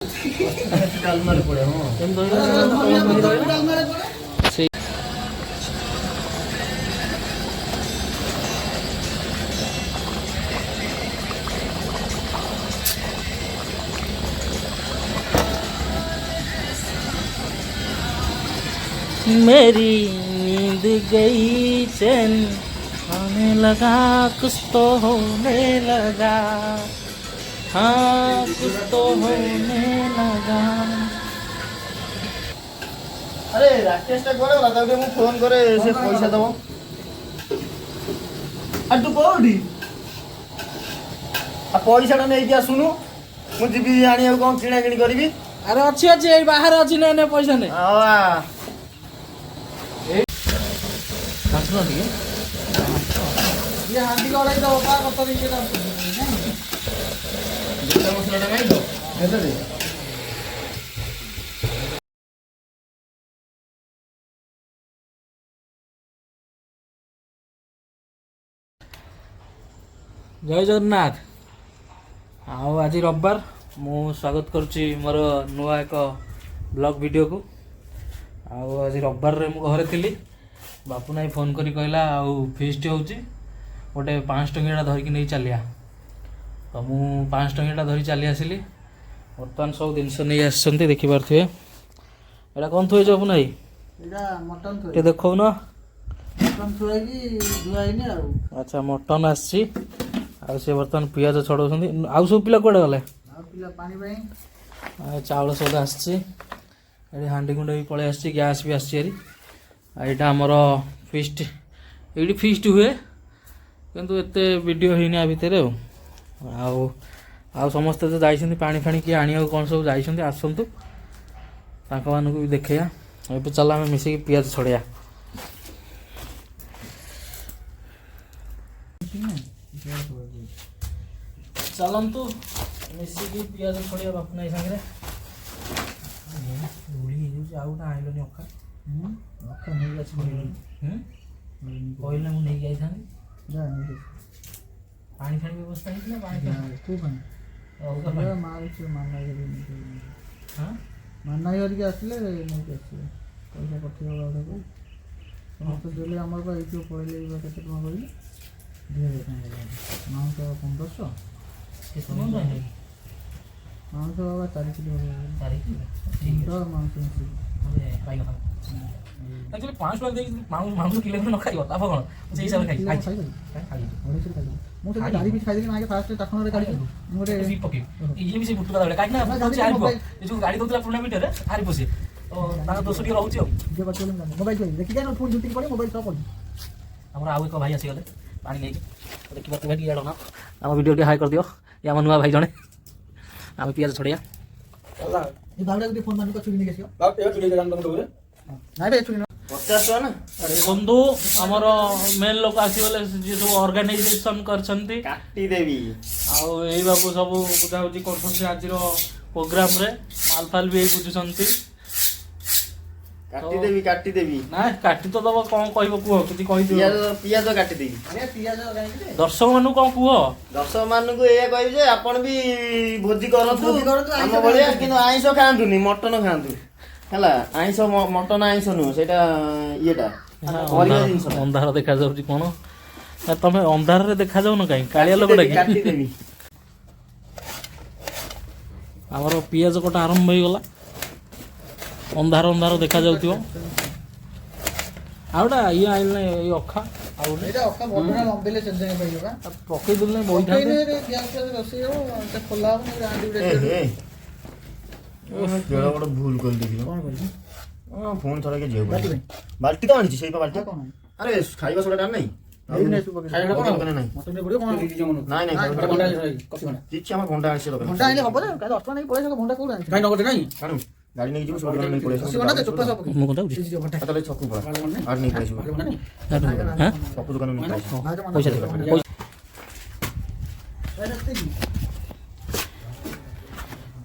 डालमारे पड़े हां से मेरी नींद गई चैन आने लगा कुछ तो होने लगा हाँ कुछ तो होने लगा। अरे राकेश टा करे वाला ताके मु फोन करे से पैसा दबो आ तू कोडी आ पैसा टा नै कि सुनु मु जीबी आनिया कोन किणा किणी करबी। अरे अच्छी अच्छी ए बाहर अच्छी ने पैसा ने आवा काटलो ठीक ये हांडी गड़ाई दो पा कत रे के दुटा मसला टा नहीं दो हेता दे जय जगन्नाथ। आओ आज रविवार मु स्वागत करुच्ची मोर नुआ एक ब्लॉग वीडियो को। आओ आज रविवार रे मु घरे थिली बापू नाई फोन करी कहला आउ फीस्ट होउची गोटे 5 टंकिया धरिकी नहीं चलिया तो मु 5 टंकिया धरी चली आसिली। बर्तमान सब जिनस नहीं आसछन्ती देखि पारथिबे एटा कोन थुए बापू नाई एटा मटन थोय ते देखौ न मटन थोय की धुआइनी आ अच्छा मटन आसी आ से बर्तमान पियाज छड़ौछन्ती आउ सब पिला कोडे गले आ पिला पानी भाई चावल सौदा आसछि एडी हांडी गुंडे भी पळे आसछि गैस भी आसछि एरी एटा हमर फीस्ट एडी फीस्ट हुए किंतु एते वीडियो हेनी आ भितरे आउ समस्त तो जाइछन्ती पानी फाणी कि आनिया कोन सब जाइछन्ती आसंतु तांका मानकु भी देखैया एबे चला हम मिसी के पियाज छड़िया चलंतु मिसी की पियाज छड़िया बापू नाई संगे रुली जो आउ ना आइलोनी अक्का अक्का नहीं गछ कहले मु नहीं जाई थानी जा नहीं पानी फानी व्यवस्था नहीं ना पानी तू पानी और का मार से मारना के हां मारना के आसले नहीं के आसले पैसा पठियो वाला को समस्त देले हमर का इतो पहिले केते टका करी दे मांस 1500 कितना मंगा है मांस बाबा 4 किलो ठीक तो मांस अरे खाई खा एक्चुअली 5 लाख देकी मांस किलो न खाइबो ता भगण से हिसाब खाइ खाइ ओरे से खाई मु तो गाड़ी भी खाई देली मागे फास्ट तखन रे गाड़ी मोरे सी पके ये भी से बुटका दाडे काई ना चार गो ये जो गाड़ी दोतला पुणे मीटर रे आरी बसे तो ताका दोष के रहउची जे बचले मोबाइल पे देखि जानो फोन झुटी पड़े मोबाइल सब पड़ी हमरा आउ एक भाई आसी गले पानी नहीं देखि बात भेटी याडो ना हम वीडियो के हाई कर दियो या मन नुआ भाई जने हम पियाज छोड़िया ये बावड़ा के फोन मान को चुरी नहीं केसियो बाप ए चुरी जान तुम तो रे नाही बे चुरी 50 टका ना बंधु हमर मेन लोक आसी गले जे सब ऑर्गेनाइजेशन करछन्ती काटी देवी आउ एई बाबू सब बुझा बुझी करछन्ती आजिर प्रोग्राम रे माल फाल भी बुझुछन्ती काटी देवी ना काटी तो दबो कोन कहबो कुहो किति कहि दियो पियाज काटी देवी अरे पियाज गाई दर्शक मानु कोन कुहो दर्शक मानकु ए कहबी जे आपण भी भोजी करतु भोजी करतु, आइंष हम बलिया किनो आइंष खांतुनी मटन खांतु हला आइंष मटन आइंष नु सेटा येटा परिया जिंस अंधार देखा जाउची कोन तमे अंधार रे देखा जाउ न काई कालिया लोक डाकी काटी देवी हमर पियाज कोटा आरंभ होई गला अंधार अंधार देखा जाउतियो आउडा ये आइल नै ये अखा आउडा एटा ओका बडरा लंबेले चल जाए भाई होगा पकई दिल नै बोइठा ने रे गैस से रसी हो ते खोला हो ने आंडी उड़े केड़ा बड़ भूल कर देखियो कोन कर फोन थोड़ा के जेउ बाल्टी बाल्टी तो आनी छै बाल्टी कोन अरे खाइबा सोडा डाल नहीं नहीं नहीं सुपर खाइबा कोन नहीं मटन रे बडो कोन নাই নাই भंडा कसी भंडा দিচ্ছি আমার ঘন্টা আসছে দোকানে भंडा आइले हबो रे का 10 नहीं पड़े भंडा कोड आइले काई नगद নাই কারণ গাড়ি নিয়ে যাবো সব দোকানে পড়ে कसी भंडा ते चुप्पा सब मु कोटा उठी सीसी भंडा তাহলে ছকু পড়া আর নেই পড়ে हां সব দোকানে নিয়ে পড়ে पैसा दे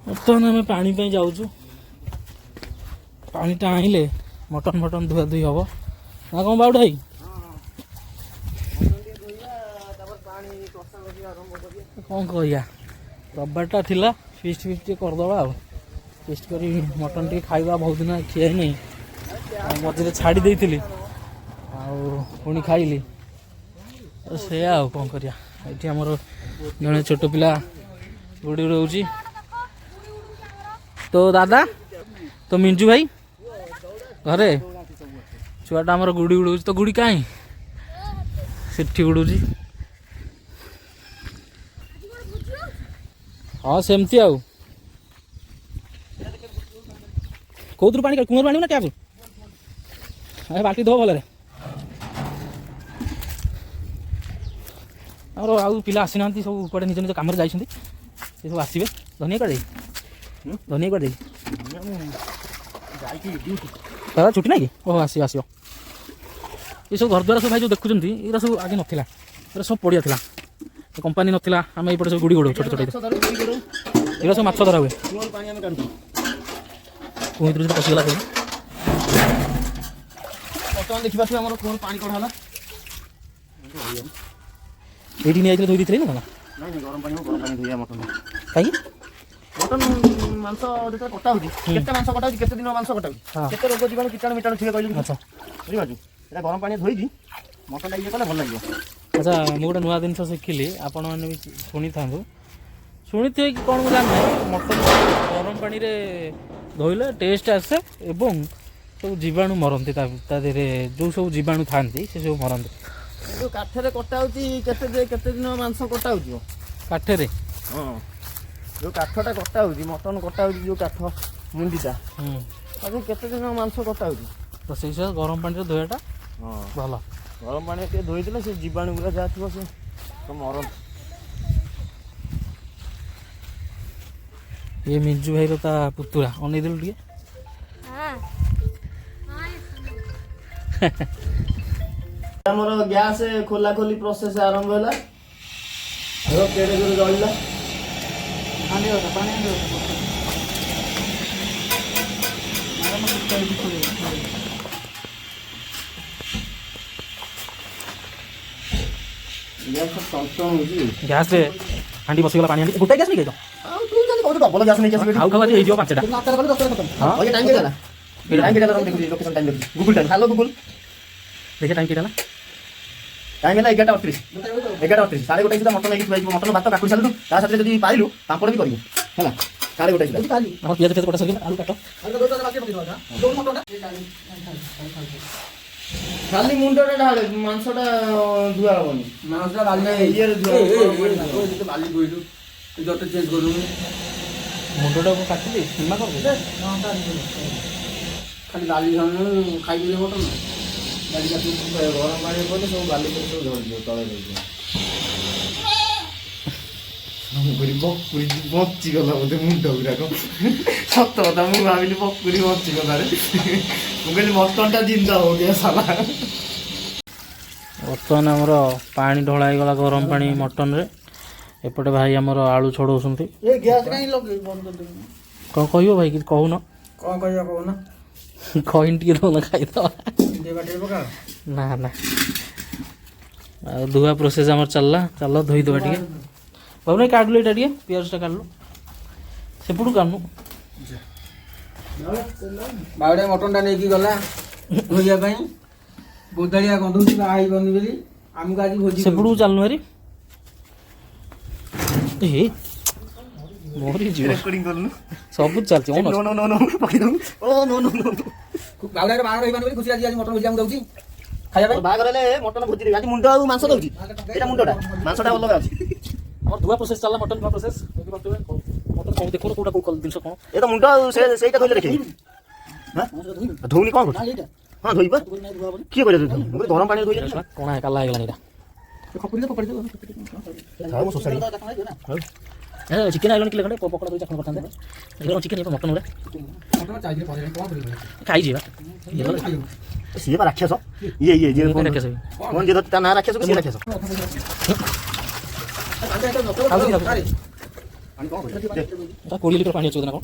बर्तमान आम पानी पे जाऊँ पानी टा आइले मटन फटन धुआ धुई हम ना कौन बाउट भाई कौन कह रविवार टा थिला फिस्ट फिस्ट करदे आ ଟେଷ୍ଟ କରି ମଟନ୍ ଟିକେ ଖାଇବା ବହୁତ ଦିନ ଖିଆ ହେଇନି ଆଉ ମଝିରେ ଛାଡ଼ି ଦେଇଥିଲି ଆଉ ପୁଣି ଖାଇଲି ତ ସେଇଆ ଆଉ କ'ଣ କରିବା। ଏଠି ଆମର ଜଣେ ଛୋଟ ପିଲା ଗୁଡ଼ି ଉଡ଼ଉଛି। ତ ଦାଦା ତ ମିଞ୍ଜୁ ଭାଇ ଘରେ ଛୁଆଟା ଆମର ଗୁଡ଼ି ଉଡ଼ଉଛି। ତ ଗୁଡ଼ି କାହିଁ ସେଠି ଉଡ଼ୁଛି। ହଁ ସେମିତି ଆଉ କୋଉଥିରୁ ପାଣି କୂଅରୁ ଆଣିବୁ ନା ଟ୍ୟାପ୍ ବାଲ୍ଟି ଦେବ ଭଲରେ। ଆମର ଆଉ ପିଲା ଆସିନାହାନ୍ତି ସବୁ କୁଆଡ଼େ ନିଜ ନିଜ କାମରେ ଯାଇଛନ୍ତି। ସେ ସବୁ ଆସିବେ। ଧନିଆ କୁଆଡ଼େ ଧନିଆ କୁଆଡ଼େ ଦାଦା ଛୁଟି ନାହିଁ କି? ଓହୋ ଆସିବ ଆସିବ। ଏସବୁ ଘରଦ୍ୱାର ସବୁ ଭାଇ ଯେଉଁ ଦେଖୁଛନ୍ତି ଏଗୁଡ଼ା ସବୁ ଆଗେ ନଥିଲା। ଏଗୁଡ଼ା ସବୁ ପଡ଼ିଆ ଥିଲା କମ୍ପାନୀ ନଥିଲା। ଆମେ ଏଇପଟେ ସବୁ ଗୁଡ଼ି ଗୁଡ଼ଉ ଛୋଟ ଛୋଟ ଏଗୁଡ଼ା ସବୁ ମାଛ ଧରା ହୁଏ। କୁଅ ଭିତରୁ ଯଦି ପଶିଗଲା ସବୁ ବର୍ତ୍ତମାନ ଦେଖିପାରୁଥିବେ ଆମର କୂଅରୁ ପାଣି କଢ଼ା ହେଲା। ଏଇଠି ନେଇଯାଇଥିଲେ ଧୋଇ ଦେଇଥିଲେ ନା ନାଇଁ ଗରମ ପାଣି ଧୋଇବା ମଟନ କାହିଁକି ମଟନ ମାଂସ ଯେତେବେଳେ କଟା ହେଉଛି କେତେ ମାଂସ କଟା ହେଉଛି କେତେ ଦିନ ମାଂସ କଟା ହେଉଛି କେତେ ରୋଗ ଜୀବାଣୁ କୀଟାଣୁ ମିଟାଣୁ ଥିବେ କହିଲୁ। ଆଚ୍ଛା ବୁଝିପାରୁଛୁ ଏଇଟା ଗରମ ପାଣି ଧୋଇକି ମଟନଟା ଇଏ କଲେ ଭଲ ଲାଗିବ। ଆଚ୍ଛା ମୁଁ ଗୋଟେ ନୂଆ ଜିନିଷ ଶିଖିଲି ଆପଣମାନେ ବି ଶୁଣିଥାନ୍ତୁ। ଶୁଣିଥିବେ କି କ'ଣ ମୁଁ ଜାଣିନାହିଁ। ମଟନ ଗରମ ପାଣିରେ ଧୋଇଲେ ଟେଷ୍ଟ ଆସେ ଏବଂ ସବୁ ଜୀବାଣୁ ମରନ୍ତି ତା ଦେହରେ ଯେଉଁ ସବୁ ଜୀବାଣୁ ଥାଆନ୍ତି ସେ ସବୁ ମରନ୍ତି। ଯେଉଁ କାଠରେ କଟା ହେଉଛି କେତେ ଦିନ ମାଂସ କଟା ହେଉଛି କାଠରେ। ହଁ ଯେଉଁ କାଠଟା କଟା ହେଉଛି ମଟନ କଟା ହେଉଛି ଯେଉଁ କାଠ ମୁଣ୍ଡିଟା ତାକୁ କେତେ ଦିନ ମାଂସ କଟା ହେଉଛି। ତ ସେଇ ସହ ଗରମ ପାଣିରେ ଧୋଇବାଟା ହଁ ଭଲ। ଗରମ ପାଣିରେ ଟିକେ ଧୋଇଦେଲେ ସେ ଜୀବାଣୁ ଗୁଡ଼ା ଯାହା ଥିବ ସେ ମରନ୍ତି। ଇଏ ମିଞ୍ଜୁ ଭାଇର ତା ପୁତୁରା ଅନେଇଦେଲୁ ଟିକେ। ଆମର ଗ୍ୟାସ୍ ଖୋଲା ଖୋଲି ପ୍ରୋସେସ୍ ଆରମ୍ଭ ହେଲା। କେଡ଼େ ଜୋରେ ଜଳିଲା। ଗ୍ୟାସ୍ରେ ହାଣ୍ଡି ବସିଗଲା ପାଣି ହାଣ୍ଡି ଗୋଟାଏ ଗ୍ୟାସ୍ ନେଇକି ଡବଲ ଗ୍ୟାସ୍ ନେଇକି ଆସିବି। ଖାଉ ଖାଉ ଆଜି ହେଇଯିବ 5ଟା। ଟାଇମ୍ କେତେ ହେଲା? Google time. ହ୍ୟାଲୋ ଗୁଗୁଲ ଦେଖିଆ ଟାଇମ୍ କେତେ ହେଲା? ଟାଇମ୍ ହେଲା 11:38। 11:38 1:30 ସୁଦ୍ଧା ମଟନ ନେଇକି ଥୁଆଯିବ। ମଟନ ଭାତ କାକୁଡ଼ି ସାରିଲୁ ତା ସାଥିରେ ଯଦି ପାଇଲୁ ପାମ୍ପଡ଼ ବି କରିବୁ ହେଲା। 1:30 ସୁଦ୍ଧା ଆମର ପିଆଜ ଫିଆଜ କଟା ସରିଗଲା। ଆଳୁ କାଟ। ଖାଲି ମୁଣ୍ଡଟା ଢାଳେ ମାଂସଟା ଧୁଆ ହବନି। ମାଂସଟା ଇଏରେ ଧୁଆ ବାଲି ଧୋଇଲୁ ଜଟେ ଚେଞ୍ଜ କରୁନୁ। ମୁଣ୍ଡଟାକୁ କାଟିଲି ସୀମା କରିଦେଲି। ଖାଲି ବାଲି ଖାଇଦେଲେ ମଟନ ବାଲି କାଟି ଗରମ ପାଣି ପଡ଼ିଲେ ସବୁ ବାଲି ସବୁ ଝଡ଼ିଯିବ ତଳେ ରହିଯିବ। ବଞ୍ଚିଗଲା ବୋଧେ ମୁଣ୍ଡ ଗୁଡ଼ାକ। ସତ କଥା ମୁଁ ଭାବିଲି ବକୁରି ବଞ୍ଚିଗଲାରେ। ମୁଁ କହିଲି ମଟନଟା ଜିନ୍ଦା ହଉ ଗୟା ସାଲା। ବର୍ତ୍ତମାନ ଆମର ପାଣି ଢଳା ହେଇଗଲା ଗରମ ପାଣି ମଟନରେ। ଏପଟେ ଭାଇ ଆମର ଆଳୁ ଛଡ଼ଉଛନ୍ତି। କ'ଣ କହିବ ଭାଇ କିଛି କହୁନ? କ'ଣ କହିବା କହୁନ? କହିନି ଟିକେ ଦଉନ ଖାଇଦେବା। ନା ନା ଆଉ ଧୁଆ ପ୍ରୋସେସ୍ ଆମର ଚାଲିଲା। ଚାଲ ଧୋଇଦେବା ଟିକେ। ବାବୁ ନାଇଁ କାଟିଲୁ ଏଇଟା ଟିକେ ପିଆଜଟା କାଟିଲୁ ସେପଟୁ କାଟୁନୁ। ବାଉଡ଼ିଆ ମଟନଟା ନେଇକି ଗଲା ଧୋଇବା ପାଇଁ। ବୋଦାଳିଆ ଗନ୍ଧଉଛି ବାହା ହେଇବନି ବୋଲି ଆମକୁ ଆଜି ଭୋଜି ସେପଟକୁ ଚାଲୁନୁ ଭାରି। ଏ ମୋରି ଯିବ ସବୁ ଚାଲିଛି। ବାଉଡ଼ିଆରେ ବାହାଘର ହେଇବନି ବୋଲି ଖୁସି ଆଜି ମଟନ ଭୋଜି ଆମକୁ ଦଉଛି ଖାଇବା ପାଇଁ। ବାହାଘର ହେଲେ ମଟନ ଭୋଜି ଦେବି। ଆଜି ମୁଣ୍ଡ ଆଉ ମାଂସ ଦଉଛି। ଏଇଟା ମୁଣ୍ଡଟା ମାଂସଟା ଅଲଗା ଅଛି। ଆମର ଧୁଆ ପ୍ରୋସେସ୍ ଚାଲିଲା ମଟନ୍ ଧୁଆ ପ୍ରୋସେସ୍। ମଟନ୍ ସବୁ ଦେଖୁନ କୋଉଟା କୋଉ ଜିନିଷ କ'ଣ। ଏ ତ ମୁଣ୍ଡ ଆଉ ସେଇଟା ଧୋଇଲେ ଦେଖିବି। ଧୋଉନି କ'ଣ କରୁଛି? ହଁ ଧୋଇବା କିଏ କହିଲା ଧୋଇ? ଗରମ ପାଣିରେ ଧୋଇ କ'ଣ କାଲା ହେଇଗଲାଣି ଏଇଟା। ଚିକେନ୍ ଆଇଲାଣି କିଲୋ ଖଣ୍ଡେ ପକୋଡ଼ା ଦୁଇ ଚାଖଣ କରିଥାନ୍ତେ। ଚିକେନ୍ ମଟନ୍ ଗୁଡ଼ା ଖାଇଯିବା। ସିଏ ବା ରାକ୍ଷସ। ଇଏ ରାକ୍ଷସ ତା ନାଁ ରାକ୍ଷସ ସିଏ ରାକ୍ଷସ। କୋଡ଼ିଏ ଲିଟର ପାଣି ଅଛି ନା କ'ଣ?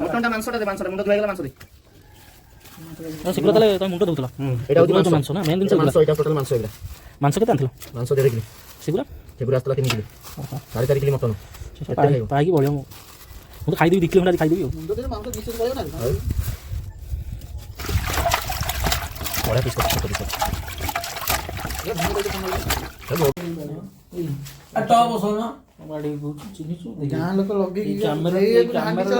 ମଟନଟା ମାଂସଟା ଦେ। ମାଂସଟା ମୁଣ୍ଡ ଧୁଆଇଗଲା ମାଂସ ଦେ। ଶୀଘ୍ର ତାହେଲେ ତମେ ମୁଣ୍ଡ ଧୋଉଥିଲ। ଏଇଟା ହେଉଛି ମାଂସ ନା ମେନ୍ ଜିନିଷ ମାଂସ। ଏଇଟା ଟୋଟାଲ ମାଂସ। ଏଇଟା ମାଂସ କେତେ ଆଣିଥିଲ? ମାଂସ 1.5 କିଲୋ। ଶୀଘ୍ର ସେଗୁରା ଆସିଥିଲା 3 କିଲୋ 4.5 କିଲୋ ମଟନ ପାଇକି ବଳିବ ମୁଁ ତ ଖାଇଦେବି 2 କିଲୋ ଖଣ୍ଡେ ଖାଇଦେବି ଆଉ ମୁଣ୍ଡ ଦେଲେ ମାଂସ ବିଶେଷ କରିବ ନା ବଢ଼ିଆ ପିସ୍ କରିଛି ଛୋଟ ପିସ୍ ବାଡ଼ି କହୁଛୁ ଚିହ୍ନିଛୁ ଗାଁ ଲୋକ ଲଗେଇକି କ୍ୟାମେରା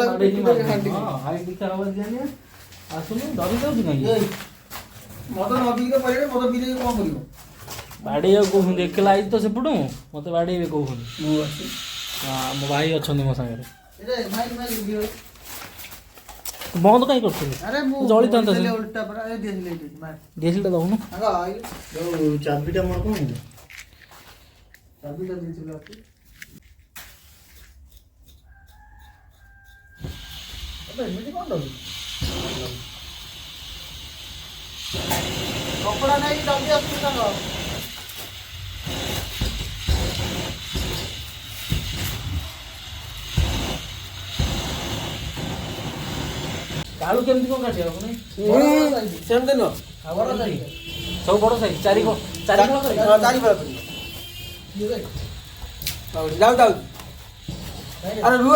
ଆସୁନୁ ଡରି ଯାଉଛି କାହିଁକି ମଦ ନବିକି ତ କହିବେ ମଦ ପିଇଲେ କଣ କରିବ ବାଡ଼େଇବାକୁ କହୁଛନ୍ତି ଏକଲା ଆଇଛି ତ ସେପଟୁ ମୋତେ ବାଡ଼େଇବେ କହୁଛନ୍ତି ମୁଁ ଅଛି ହଁ ମୋ ଭାଇ ଅଛନ୍ତି ମୋ ସାଙ୍ଗରେ ଭାଇ ଭିଡ଼ିଓ ବନ୍ଦ କାହିଁ କରୁଥିଲି ଆରେ ମୁଁ ଜଳିଥାନ୍ତା ସେ ଉଲ୍ଟା ପରା ଏ ଦିଆସିଲେ ମାର ଡିଏସ୍ଏଲ୍ଟା ଦେଉନୁ ଆଗ ଆଇଲେ ଯୋଉ ଚାବିଟା ମୋର କଣ ହେଲା ଚାବିଟା ଦେଇଥିଲେ ଆପି ଏବେ ଏମିତି କଣ ଦବୁ କପଡ଼ା ନେଇକି ଜଲ୍ଦି ଆସୁଛୁ ତାଙ୍କ କାଳୁ କେମିତି କ'ଣ କାଟିବାକୁ ନାଇଁ ସେମିତି ନୁହଁ ବଡ଼ ସାଇଜ୍ ସବୁ ବଡ଼ ସାଇଜ୍ ଚାରି ଫଳ କରିକି ଚାରି ଫଳ ଯାଉ ଯାଉ ଆରେ ରୁହ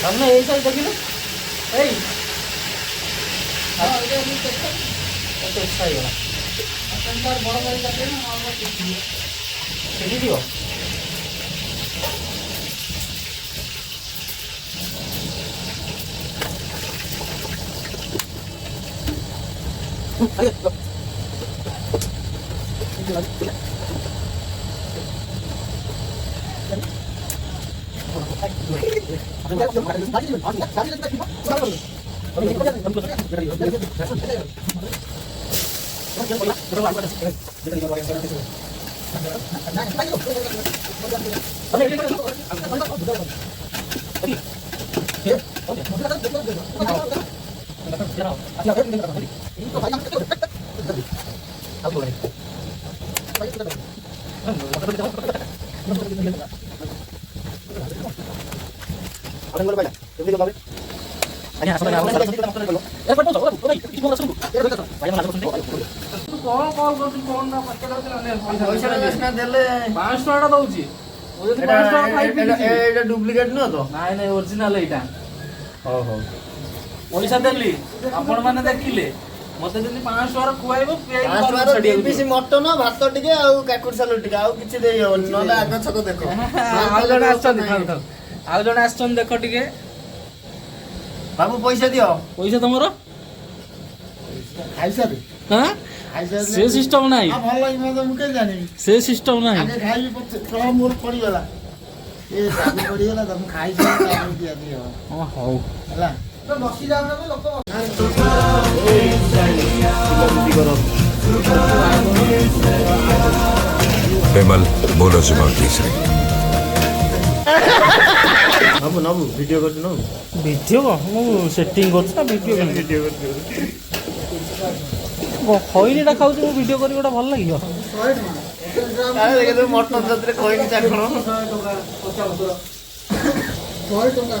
ସାମନେ ଏଇ ସାଇଜ୍ ଦେଖିଲେ ଏଇ ଏକ୍ସଟ୍ରା ହେଇଗଲା ବଡ଼ ଗାଡ଼ି କାଟିବେ ନା ସେଠି ଯିବ ଡୁପ୍ଲିକେଟ୍ ନୁହଁ ତ ନାଇଁ ନାଇଁ ଓରିଜିନାଲ ଏଇଟା ହଉ ହଉ ପଇସା ଦେଲି ଆପଣ ମାନେ ଦେଖିଲେ ମତେ ଯଦି 500 ଟଙ୍କାର ଖୁଆଇବ ମଟନ ଭାତ ଟିକେ ଆଉ କାକୁଡି ସାଲଡ ଟିକେ ଆଉ କିଛି ଦେଇ ହବନି ନହେଲେ ଆଗ ଛକ ଦେଖ ଆଉ ଜଣେ ଆସିଛନ୍ତି ଆଉ ଜଣେ ଆସିଛନ୍ତି ଦେଖ ଟିକେ ବାବୁ ପଇସା ଦିଅ ପଇସା ତମର ଖାଇସାରେ ହଁ ସେ ସିଷ୍ଟମ ନାହିଁ ଭଲ ମୁଁ କେମିତି ଜାଣିବି ସେ ସିଷ୍ଟମ ନାହିଁ ଆଗେ ଖାଇବି ମୋର ପଡ଼ିଗଲା ଏ ଦାବି ପଡ଼ିଗଲା ତ ମୁଁ ଖାଇସାରି ଦିଅ ହଁ ହଉ ହେଲା ବସି ଯାଉନା ଲୋକ विमल बोलो जुबान तीसरी ନବୁ ନବୁ ଭିଡ଼ିଓ କରୁଛୁ ନବୁ ଭିଡ଼ିଓ ମୁଁ ସେଟିଂ କରୁଛି ନା ଭିଡ଼ିଓ ଖଇନିଟା ଖାଉଛି ମୁଁ ଭିଡ଼ିଓ କରି ଗୋଟେ ଭଲ ଲାଗିବ 100 ଟଙ୍କା ମଟନ ସେଥିରେ କହିନି ଚାଖଣ 100 ଟଙ୍କା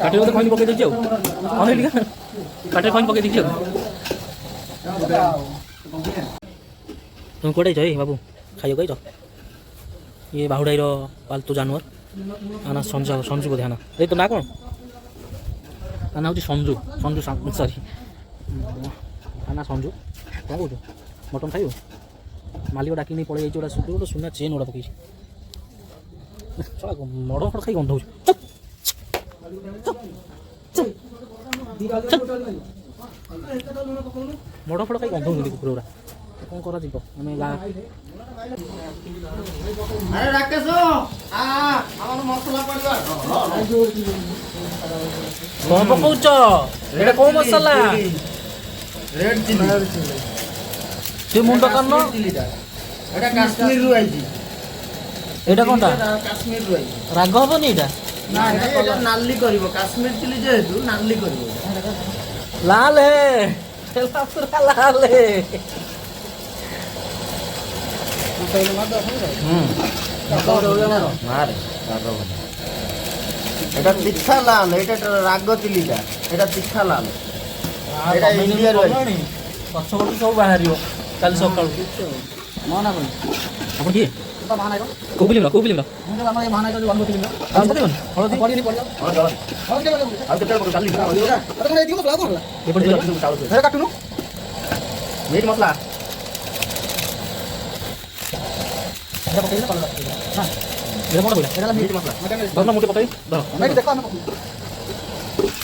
କାଟିରେ ବୋଧେ ଖଇନି ପକେଇ ଦେଇଛି ଆଉ ଅନେକ କାଟିରେ ଖଇନି ପକେଇ ଦେଇଛି ଆଉ তুমি কোথায় যাই বাবু খাইও গাইছ ইয়ে বাহুড়াইর পালতু জানোয়ার আনা সঞ্জু সঞ্জু বোধে আনা এই তো না কোণ আনা হচ্ছে সঞ্জু সঞ্জু সরি আনা সঞ্জু কଣ କହୁଛୁ ମଟନ୍ ଖାଇବୁ ମାଲିକ ଡାକି ନେଇ ପଳେଇ ଯାଇଛି ଗୋଟେ ସୁନା ଚେନ୍ ଗୁଡ଼ା ପକେଇଛି ମଡ଼ ଫଡ଼ ଖାଇ ଗନ୍ଧ ହେଉଛି ବଡ଼ ଫଡ଼ ଖାଇ ଗନ୍ଧଉଛନ୍ତି କୁକୁର ଗୁଡ଼ା କ'ଣ କରାଯିବ ଆମେ ଆରେ ରାକେଶ ଆମର ମସଲା ପଡ଼ିବ କ'ଣ ପକଉଛ ଏଇଟା କୋଉ ମସଲା ରେଡ୍ ଚିଲି ସେ ମୁଣ୍ଡ କାନ ଏଟା କାଶ୍ମୀରରୁ ଆଇଛି ଏଇଟା କ'ଣ କାଶ୍ମୀରରୁ ଆଇଛି ରାଗ ହବନି ଏଇଟା ନା ଏଟା ନାଲି କରିବ କାଶ୍ମୀର ଚିଲି ଯେହେତୁ ନାଲି କରିବ ଲାଲ ହେ ହେଲା ପୁରା ଲାଲ ହେ এটা তিখা লাল এটা রাগ চিলিটা এটা তিখা লাল এটা ইন্ডিয়াରୁ ଆଇଛି ପଛ ପଟୁ ସବୁ ବାହାରିବ କାଲି ସକାଳୁ ଆପଣ କିଏ କୋଉ ଫିଲ୍ମର ମୁଁ ଆମର ଏ ମହାନାୟକ ଯୋଉ ଅନୁଭୂତି ଥିଲା ହଳଦୀ ପଡ଼ିନି ପଡ଼ିବ ଆଉ କେତେବେଳେ ପକେଇବୁ? କାଲି ଏପଟେ ଚାଉଳ କାଟୁନୁ ମିଟ୍ ମସଲା এটা পকাইলে কল লাগবে না এটা কোনটা কইলা এটা মিট মশলা ধর না মুটে পকাই ধর ভাই দেখো আমি পকাই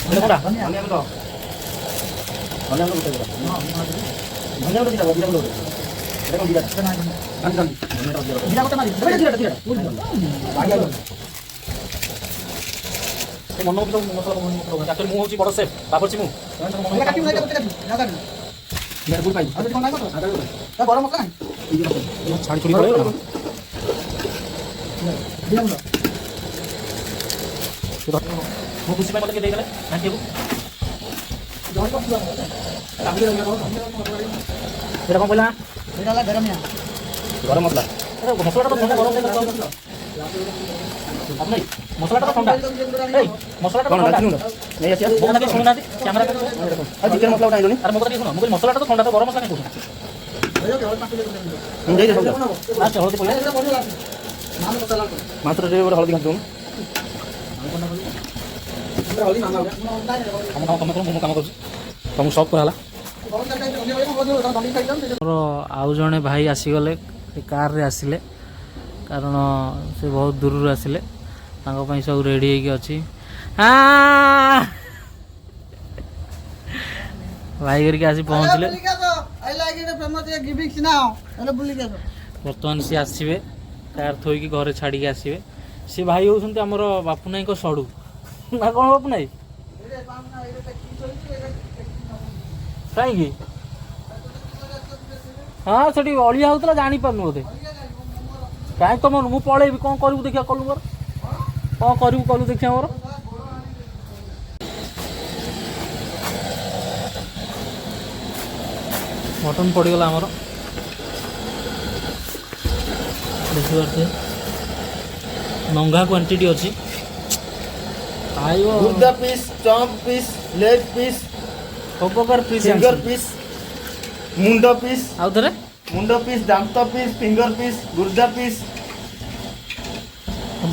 এটা কোনটা ধনিয়া গুঁড়ো ধনিয়া গুঁড়ো দিতে ধনিয়া গুঁড়ো দিতে জিরা গুঁড়ো এটা কোন জিরা এটা না কাটি কাটি জিরা করতে মারি এটা জিরা আগে এই মন মতো মশলা মশলা কাটে মু হচ্ছে বড় শেফ বাবরচি মু এটা কাটি নাই করতে কাটি না কাটি জিরা গুঁড়ো পাই আর যদি কোন নাই করতে তা বড় মশলা নাই ছাড়ি ছড়ি পড়ে গেল জিরা গুঁড়ো মু খুশি পাই মতে দেই গেলে থ্যাংক ইউ এটা কোন কইলা এটা লা গরম না গরম মশলা এটা মশলাটা তো ঠান্ডা গরম করে দাও আপনি মশলাটা তো ঠান্ডা এই মশলাটা তো কোন ঠান্ডা রাখুন নেই আছে মোটা দিয়ে শুনুন না ক্যামেরা কাছে আর চিকেন মশলা উঠাই দিনি আর মোটা দিয়ে শুনো মুগল মশলাটা তো ঠান্ডা তো গরম মশলা নেই কোথায় দেই দে সব লাস্ট হলদি পড়ে মাত্র রে বড় হলদি খাচ্ছ কাম করো ମୁଁ କାମ କରୁଛି ତମକୁ ସବ୍ କରାହେଲା ଆମର ଆଉ ଜଣେ ଭାଇ ଆସିଗଲେ କାର୍ରେ ଆସିଲେ କାରଣ ସେ ବହୁତ ଦୂରରୁ ଆସିଲେ ତାଙ୍କ ପାଇଁ ସବୁ ରେଡ଼ି ହେଇକି ଅଛି ଭାଇ କରିକି ଆସି ପହଞ୍ଚିଲେ ବର୍ତ୍ତମାନ ସିଏ ଆସିବେ କାର୍ ଥୋଇକି ଘରେ ଛାଡ଼ିକି ଆସିବେ ସେ ଭାଇ ହେଉଛନ୍ତି ଆମର ବାପୁ ନାଇଙ୍କ ସଡ଼ୁ ନା କ'ଣ ବାପୁ ନାଇ କାହିଁକି ହଁ ସେଠି ଅଳିଆ ହେଉଥିଲା ଜାଣିପାରୁନୁ ବୋଧେ କାହିଁକି ତମ ମୁଁ ପଳେଇବି କ'ଣ କରିବୁ ଦେଖିବା କଲୁ ମୋର କ'ଣ କରିବୁ କଲୁ ଦେଖିବା ମୋର ମଟନ୍ ପଡ଼ିଗଲା ଆମର ଦେଖିପାରୁଥିବେ ନଙ୍ଗା କ୍ୱାଣ୍ଟିଟି ଅଛି ଖାଇବ ଗୁର୍ଦା piece champ piece leg piece ସବୁ ପ୍ରକାର ପିସ୍ ଫିଙ୍ଗର ପିସ୍ ମୁଣ୍ଡ ପିସ୍ ଆଉ ଥରେ ମୁଣ୍ଡ ପିସ୍ ଦାନ୍ତ ପିସ୍ ଫିଙ୍ଗର ପିସ୍ ଗୁର୍ଦା ପିସ୍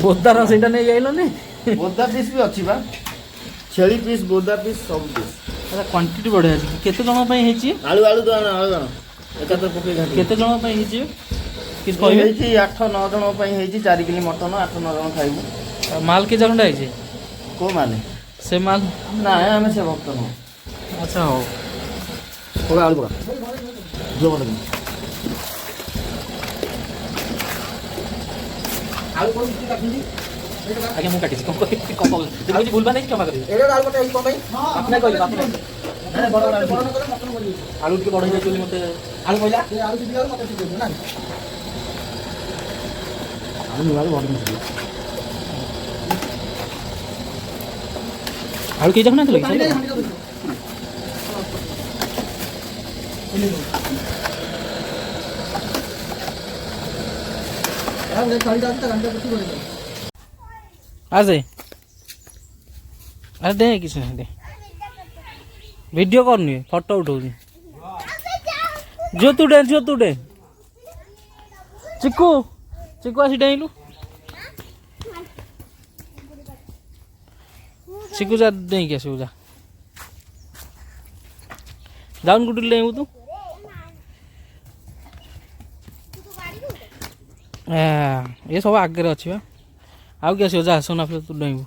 ବୋଦାର ସେଇଟା ନେଇ ଯାଇଲନି ବୋଦା ପିସ୍ ବି ଅଛି ବା ଛେଳି ପିସ୍ ବୋଦା ପିସ୍ ସବୁ ପିସ୍ ଏଟା କ୍ୱାଣ୍ଟିଟି ବଢ଼ିଆ ଅଛି କେତେ ଜଣଙ୍କ ପାଇଁ ହେଇଛି ଆଳୁ ଆଳୁ ଦାଣ ଏକାଥରେ ପକେଇ ଘାଟି କେତେ ଜଣଙ୍କ ପାଇଁ ହେଇଛି କିଛି କହିବେ ହେଇଛି 8-9 ଜଣଙ୍କ ପାଇଁ ହେଇଛି 4 କିଲୋ ମଟନ 8-9 ଜଣ ଖାଇବୁ ମାଲ କେତେ ଖଣ୍ଡେ ହେଇଛି କୋଉ ମାନେ ସେ ମାଲ ନାଇଁ ଆମେ ସେ ଭକ୍ତ ନୁହଁ ଆଚ୍ଛା ହଉ ପକା ଆଳୁ ପକା ଯୋ ବଡ଼ ଆଳୁ କୋଉ କିଛି କାଟିନି ଆଜ୍ଞା ମୁଁ କାଟିଛି କ'ଣ କହିବି କ'ଣ କହିବି ଯଦି କିଛି ଭୁଲ ନାହିଁ କ୍ଷମା କରିବି ଏଇଟା ଆଳୁ କଟା ହେଇଛି କଣ ପାଇଁ ଆପଣ କହିବେ ଆପଣ ନାଇଁ ବଡ଼ ବଡ଼ ବଡ଼ ନକଲେ ମଟନ ବଳି ଆଳୁ ଟିକେ ବଡ଼ ହେଇଯାଇଛି ବୋଲି ମୋତେ ଆଳୁ କହିଲା ଏ ଆଳୁ ଟିକେ ଆଳୁ ମଟନ ଟିକେ ନା ଆଳୁ ନୂଆ ବଡ଼ ଜିନିଷ ଆଳୁ କେହି ଯାଉନାହାନ୍ତି ପାଣି କି ହାଣ୍ଡି ଦଉଛୁ ଆଉ ଏ କାଳି ଦାସ ତା ଗାଣ୍ଡା ପଟି করে দাও ଆସେ ଆରେ ଦେ କିଛି ନାହିଁ ଦେ ଭିଡ଼ିଓ କରୁନି ଫଟୋ ଉଠଉଛି ଝିଅ ତୁ ଡେ ଚିକୁ ଆସି ଡେଇଁଲୁ ଚିକୁ ଯା ଡେଇଁକି ଆସିବୁ ଯା ଯାଉନି କୋଉଠି ଡେଇଁବୁ ତୁ ଏ ସବୁ ଆଗରେ ଅଛି ବା ଆଉ କିଏ ଆସିବ ଯା ଆସୁନା ତୁ ଡେଇଁବୁ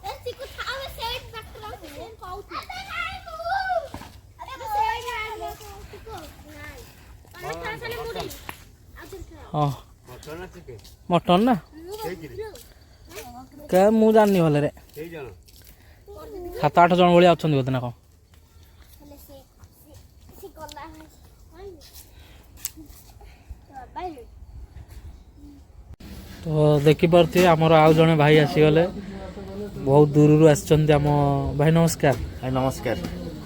हाँ मटन ना क्या मुझे जाननी भले रे 7-8 जन भाई अच्छा बोधे ना कौन तो देखिपे आमर आउ जड़े भाई आसीगले बहुत दूर आम भाई नमस्कार भाई नमस्कार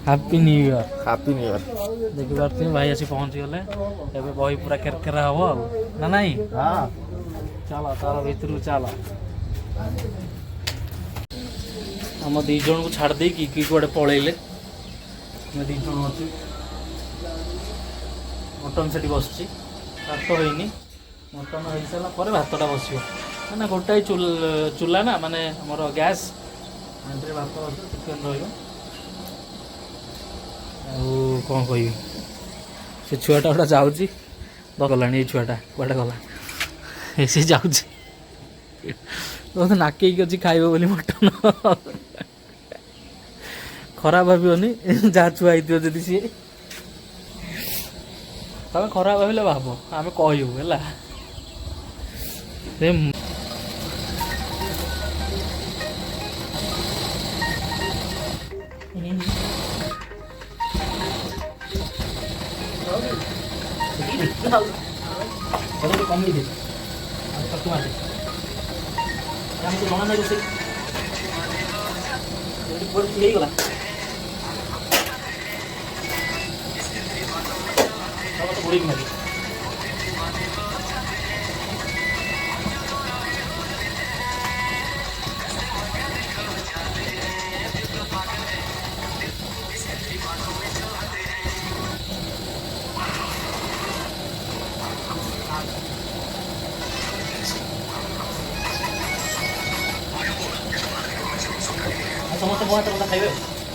happy new year happy new year देखिपे भाई आसी पहुँची गले एवं बही पूरा केरकेरा हम ना नाई हाँ चलो तार भर चल आम दी जन को छाड़ दे कि कड़े पलैले दी जन अच्छी मटन से बस भात होनी मटन हो सारा पर भातटा बस मैंने गोटाए चूल्हा ना माने आमर गैस हांडी भात चिकेन कौन कह से छुआटा गोटा जाऊँगी गला ये छुआटा कड़े गला सी जाऊँगी तो नाकेक अच्छी खाइब बोली मटन खराब भावनी जहाँ छुआई जदि सी तुम खराब भाविले भाव आम कहूँ है कमी दे जमा नहीं रोसे गला बुड़ी मारी समस्त मो हाथ रंधा खाइबे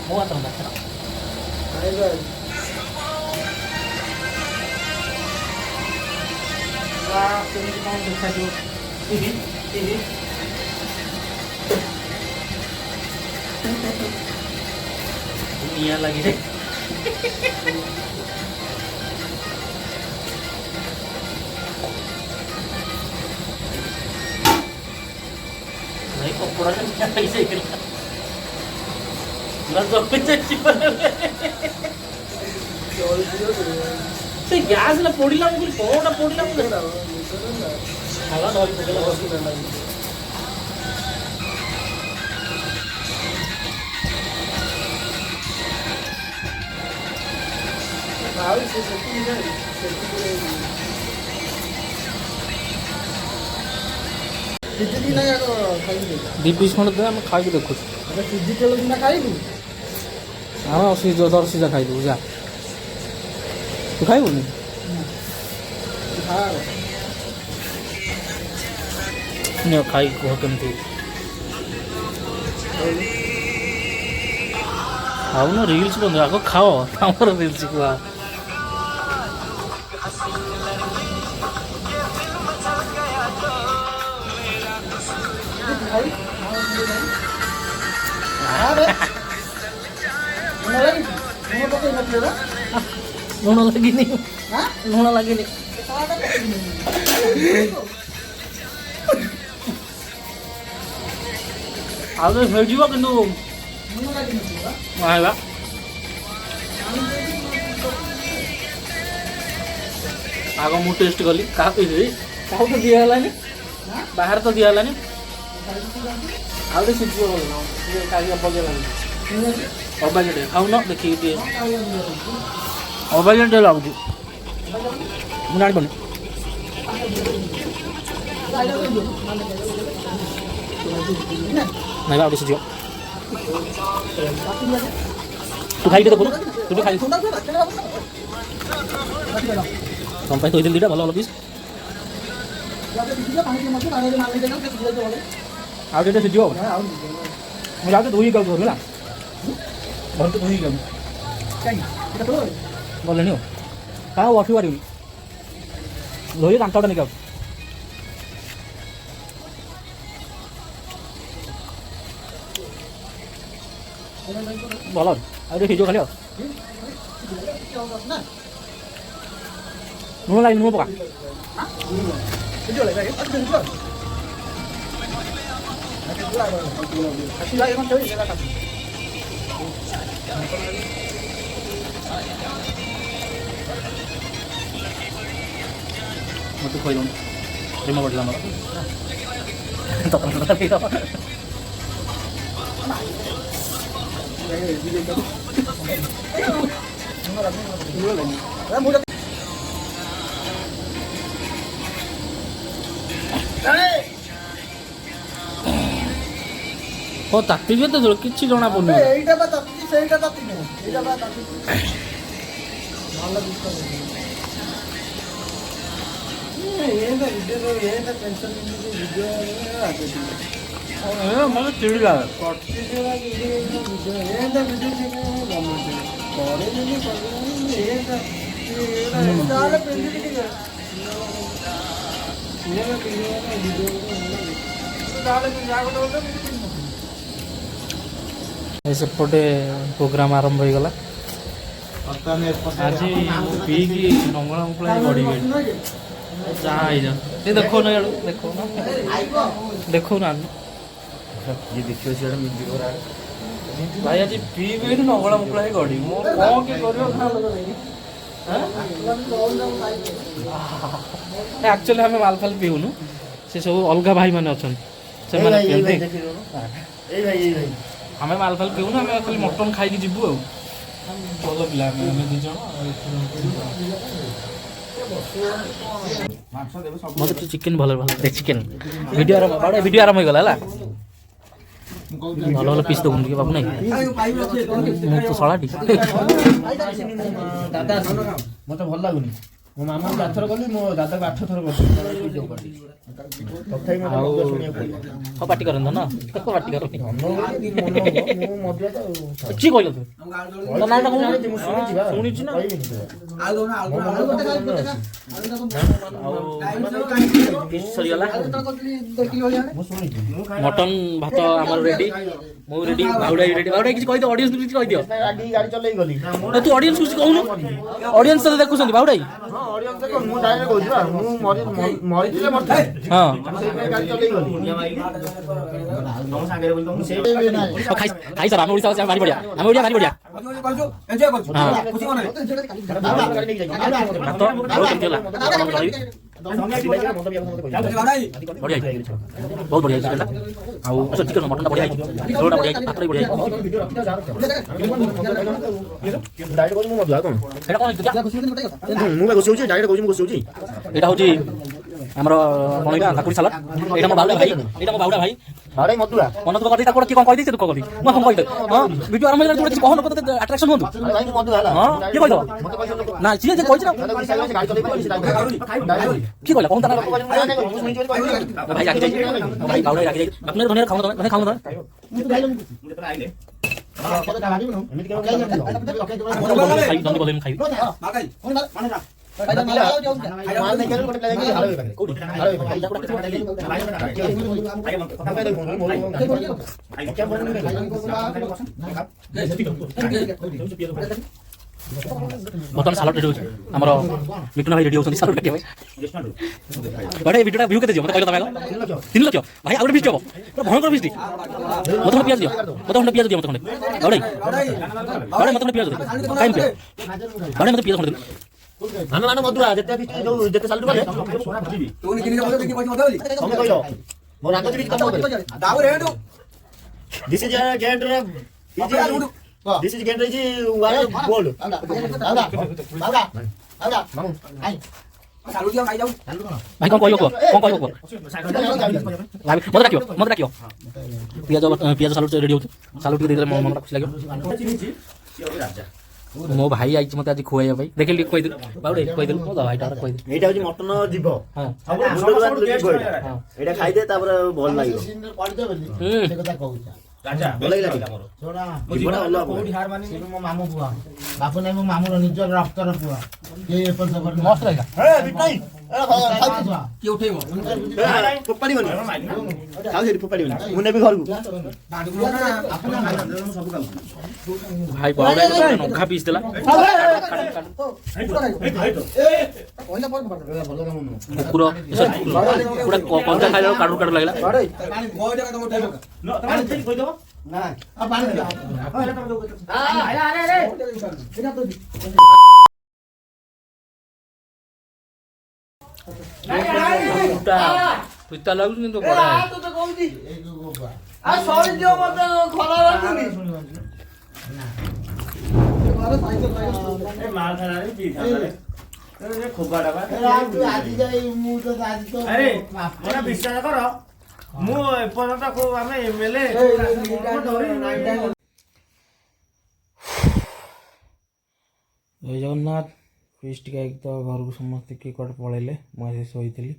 मो हाथ रंधा खाइबे केମିତି କ'ଣ ଦେଖାଯିବ ଟିଭି ଟିଭି ନିଆଁ ଲାଗିଲେ ଭାଇ କପଡ଼ାଟା ନିଆଁ ଲାଗିଯାଇଥିଲା ପୁରା ଜପି ଯାଇଛି ସେ ଗ୍ୟାସ୍ ନା ପୋଡ଼ିଲା ମୁଁ କହିଲି କଣଟା ପୋଡ଼ିଲା ମୁଁ ଭଲ ଧରି ପକେଇଲା ବସିଲା ଦି ପିସ୍ ଖଣ୍ଡେ ଦେ ଆମେ ଖାଇକି ଦେଖୁଛୁ ଆମେ ଦର ସିଝା ଖାଇଦେବୁ ଯା ତୁ ଖାଇବୁନି ନିଅ ଖାଇକି କୁହ କେମିତି ଖାଉନ ରିଲ୍ସ ବନ୍ଧୁ ଆଗ ଖାଅ ଆମର ରିଲ୍ସ କୁହ ଲୁଣ ଲାଗିନି ଲୁଣ ଲାଗିନି ଆଉ ତ ହେଇଯିବ କିନ୍ତୁ ଆଇବା ଆଗ ମୁଁ ଟେଷ୍ଟ କଲି କାହାକୁ କାହାକୁ ତ ଦିଆ ହେଲାନି ବାହାରେ ତ ଦିଆ ହେଲାନି ଆଉ ଟିକେ ସିଝିବ ଭଲ କାହିଁକି ପକେଇଲାନି ଅବାଗିଆ ଟିକେ ଖାଉନ ଦେଖିକି ଟିକେ ଅବାଗିଆ ଟିକେ ଲାଗୁଛି ମୁଁ ଜାଣିପାରୁନି ନାଇଁ ଆଉ ଟିକେ ସିଝିବ ତୁ ଖାଇକି ଦେଖୁନୁ ତୁ ଟିକେ ଖାଇ ତମ ପାଇଁ ଥୋଇଦେଲି ଦୁଇଟା ଭଲ ଭଲ ପିସ୍ ଆଉ ଟିକେ ସିଝିବ ମୁଁ ଯାଉଛି ଧୋଇକି ଖାଉଛି ହେଲା ଘର ତ ଧୋଇକି ଖାଉଛି ଗଲେଣି ଆଉ କାହା ବସି ପାରିବିନି ଧୋଇ ଦାନ୍ତଟା ନେଇକି ଆଉଛି ଭଲ ଆଉ ଟିକେ ସିଝିବ ଖାଲି ଆଉ ଲୁଣ ଲାଗି ଲୁଣ ପକା ମୋତେ କହିଦେଉନି ପ୍ରେମ ବଢ଼ିଲା ଆମର ହଁ ତାତି ଯେତେବେଳେ କିଛି ଜଣା ପଡୁନି এইটা বা তাতি সেইটা তাতি না এইটা বা তাতি ভালো দিতে ଏଇଟା ଭିଡ଼ିଓ ଏଇଟା ଟେନସନ୍ ଭିଡ଼ିଓ ମୋତେ ଚିଡ଼ିଲା କଟିଯିବା ଭିଡ଼ିଓ ଏଇଟା ଭିଡ଼ିଓ ଗମେଣ୍ଟ ପରେ ଯଦି ଏଇଟା ତାହେଲେ ପିନ୍ଧି ଟିକେ ଭିଡ଼ିଓ ତାହେଲେ ଯାହା ଗୋଟେ ସେପଟେ ପ୍ରୋଗ୍ରାମ ଆରମ୍ଭ ହେଇଗଲା ଆଜି ପିଇକି ନଙ୍ଗଳା ମୁକୁଳା ଗଡ଼ିବେ ଯାହା ହେଇଯା ସେ ଦେଖଉନ ଇଆଡ଼ୁ ଦେଖଉନ ଦେଖଉନାହାନ୍ତି ଭାଇ ଆଜି ପିଇବି ଏଠି ନଙ୍ଗଳା ମୁକୁଳା ହେଇ ଗଡ଼ିବି ମୋ କ'ଣ କିଏ କରିବ ଆକ୍ଚୁଆଲି ଆମେ ମାଲ ଫାଲ ପିଉନୁ ସେ ସବୁ ଅଲଗା ଭାଇମାନେ ଅଛନ୍ତି ସେମାନେ ପିଅନ୍ତି ଆମେ ମାଲ ଫାଲ ପିଉନୁ ଆମେ ଖାଲି ମଟନ୍ ଖାଇକି ଯିବୁ ଆଉ ଭଲ ପିଲା ଆମେ 2 ଜଣ ମୋତେ ଟିକେ ଚିକେନ୍ ଭଲ ଚିକେନ୍ ଭିଡ଼ିଓ ଆରମ୍ଭ ହେଇଗଲା ହେଲା ଭଲ ଭଲ ପିସ୍ ଦେବୁନି ଟିକେ ବାବୁ ନାଇଁ ମୁଁ ତ ଶଳାଟି ଦାଦା ମତେ ଭଲ ଲାଗୁନି ମୋ ମାମା 4 ଥର ଗଲି ମୋ ଦାଦାକୁ 8 ଥର ଗଲି ଆଉ ହଁ ପାଟି କରନ୍ତୁ ନା ପାଟି କରନ୍ତି କିଏ କହିଲ ତୁ ଶୁଣିଛୁ ନା ସରିଗଲା ମଟନ ଭାତ ଆମର ରେଡି ମୁଁ ରେଡି ବାଉଡା ରେଡି ବାଉଡା କିଛି କହିଦିଅ ଅଡିଏନ୍ସ କିଛି କହିଦିଅ ଗାଡି ଚଲେଇ ଗଲି ତୁ ଅଡିଏନ୍ସ କିଛି କହୁନୁ ଅଡିଏନ୍ସ ତ ଦେଖୁଛନ୍ତି ବାଉଡାଇ ମୁଁ ଡାଇରେକ୍ଟ କହୁଛି ବା ମୁଁ ମରିଥିଲେ ମରିଥିଲେ ହଁ ଗାଡି ଚଲେଇ ଗଲି ଖାଇ ସାର୍ ଆମେ ଓଡ଼ିଶା ଅଛି ଭାରି ବଢିଆ ଆମେ ଓଡ଼ିଆ ଭାରି ବଢିଆ ବହୁତ ବଢିଆ ହେଇଛି ଆଉ ଚିକେନ ମଟନଟା ବଢିଆ ହେଇଛି ଝୋଳଟା ବଢିଆ ହେଇଛି ଭାତଟା ବଢିଆ ହେଇଛି ଡାଇରେକ୍ଟ କହୁଛି ମୁଁ ମଧୁଆ କଣ ଏଇଟା କ'ଣ ହେଇଛି ମୁଁ ବା ଘୋଷଉଛି ଡାଇରେକ୍ଟ କହୁଛି ମୁଁ ଘୋଷଉଛି ଏଇଟା ହଉଛି ଆମର କ'ଣ ଏଇଟା କାକୁଡ଼ି ସାଲାଡ ଏଇଟା ମୋ ବାଉଡା ଭାଇ ଏଇଟା ମୋ ବାଉଡା ଭାଇ ଭାଇ ମଧୁଆ ମନ ତ କରିଦେଇ ତାକୁ କିଏ କ'ଣ କହିଦେଇଛି ତୁ କ'ଣ କହିଲି ମୁଁ କ'ଣ କହିଲି ହଁ ଭିଡ଼ିଓ ଆରମ୍ଭ ହେଇଗଲା ତୁ କିଛି କହ ଲୋକ ତତେ ଆଟ୍ରାକ୍ସନ୍ ହୁଅନ୍ତୁ ଭାଇ ମୁଁ ମଧୁଆ ହେଲା ହଁ କିଏ କହିଲ ମତେ କହିଛନ୍ତି ନା ସିଏ ଯେ କହିଛି ନା ଗାଡି ଚଲେଇ ଗଲି କିଏ କହିଲା କହୁନ ତାର ମୁଁ ଶୁଣିଛି ବୋଲି କହିଲି ଭାଇ ରାଗି ଯାଇଛି ଭାଇ ବାଉଡା ରାଗି ଯାଇଛି ଆପଣ ଧନିଆ ଖାଉନ ତମେ ଖାଉନ ତମେ ଏମିତି କେମିତି ଖାଇବି ଜଲ୍ଦି ବଲେଇ ଖାଇବି ବର୍ତ୍ତମାନ ସାଲାଡ ରେଡି ହେଉଛି ଆମର ମିଟୁନା ଭାଇ ରେଡି ହେଉଛନ୍ତି ସାଲାଡ କାଟିବା ପାଇଁ ଭିଡ଼ିଓଟା ଭିଉ କେତେ ଯିବ ମୋତେ କହିଲ ତମେ 3 ଲକ୍ଷ ଭାଇ ଆଉ ଗୋଟେ ଫିଷ୍ଟ ହେବ ପୁରା ଭୟଙ୍କର ଫିଷ୍ଟ ମୋତେ ଖଣ୍ଡେ ପିଆଜ ଦିଅ ମୋତେ ଖଣ୍ଡେ ପିଆଜ ଦିଅ ମୋତେ ଖଣ୍ଡେ ବାଉଡାଇ ମୋତେ ଖଣ୍ଡେ ପିଆଜ ଦିଅ କାଇଁ ପିଆଜ ବାଉଡାଇ ମୋତେ ପିଆଜ ଖଣ୍ଡେ ଦିଅ ଆମେ ମାନେ ମଧୁଆ ଯେତେ ସାଲୁ କଲେ ତମେ କହିଲ ମୋ ରାଗ ଚିଡି ତମ ଉପରେ ଦିସ୍ ଇଜ ଗେଟ୍ ରେ This is getting ready one goal. ଭାଇ କ'ଣ କହିବ କୁହ ମୋତେ ଡାକିବ ପିଆଜ ସାଲୁଟ ରେଡି ହେଉଛି ସାଲୁଟ ଟିକେ ଦେଇଦେଲେ ମନଟା ଖୁସି ଲାଗିବ ମୋ ଭାଇ ଆଇଛି ମୋତେ ଆଜି ଖୁଆଇବା ପାଇଁ ଦେଖିଲି ଟିକେ କହିଦେଲୁ ବାଉଡେ କହିଦେଲୁ ମୋ ଭାଇଟା କହିଦେଲୁ ଏଇଟା ହଉଛି ମଟନ ଯିବ ଏଇଟା ଖାଇଦେ ତାପରେ ଭଲ ଲାଗିବ ମୋ ମାମୁ ପୁଅ ବାପୁ ନାଇଁ ମୋ ମାମୁର ନିଜର ରକ୍ତର ପୁଅ ମସ୍ତ ଲାଗିଲା କିଏ ଉଠେଇବ ଫୋପାଡ଼ିବନି ମୁଁ ନେବି ଘରକୁ ଭାଇ ବାଉଡା ନଖା ପିସ୍ ଦେଲା କହିଲା ପରେ ଫୋପାଡ଼ି ଦେବେ। ଭଲ କାମ ନୁହଁ କୁକୁର ପୁରା କଞ୍ଚା ଖାଇଲା ବେଳକୁ କାଟୁ କାଟୁ ଲାଗିଲା। ନା ଆଉ ପାଣି ଦିଅ। ପିତା ଲାଗୁଛି କିନ୍ତୁ ବଢିଆ ବିଶ୍ୱାସ କର ମୁଁ ଏପର୍ଯ୍ୟନ୍ତ ଆମେ ଏମଏଲଏ ଜୟ ଜଗନ୍ନାଥ। ଫିଷ୍ଟ ଖାଇକି ତ ଘରକୁ ସମସ୍ତେ କିଏ କୁଆଡ଼େ ପଳେଇଲେ, ମୁଁ ଆସି ଶୋଇଥିଲି,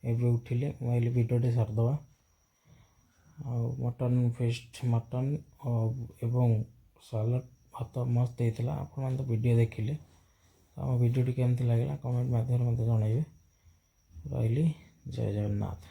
ଏବେ ଉଠିଲେ। ମୁଁ ଭାବିଲି ଭିଡ଼ିଓଟେ ସାରିଦେବା। ଆଉ ମଟନ୍ ଫିଷ୍ଟ, ମଟନ୍ ଏବଂ ସାଲାଡ଼, ଭାତ ମସ୍ତ ହେଇଥିଲା। ଆପଣମାନେ ତ ଭିଡ଼ିଓ ଦେଖିଲେ। ଆମ ଭିଡ଼ିଓଟି କେମିତି ଲାଗିଲା କମେଣ୍ଟ ମାଧ୍ୟମରେ ମୋତେ ଜଣାଇବେ। ରହିଲି, ଜୟ ଜଗନ୍ନାଥ।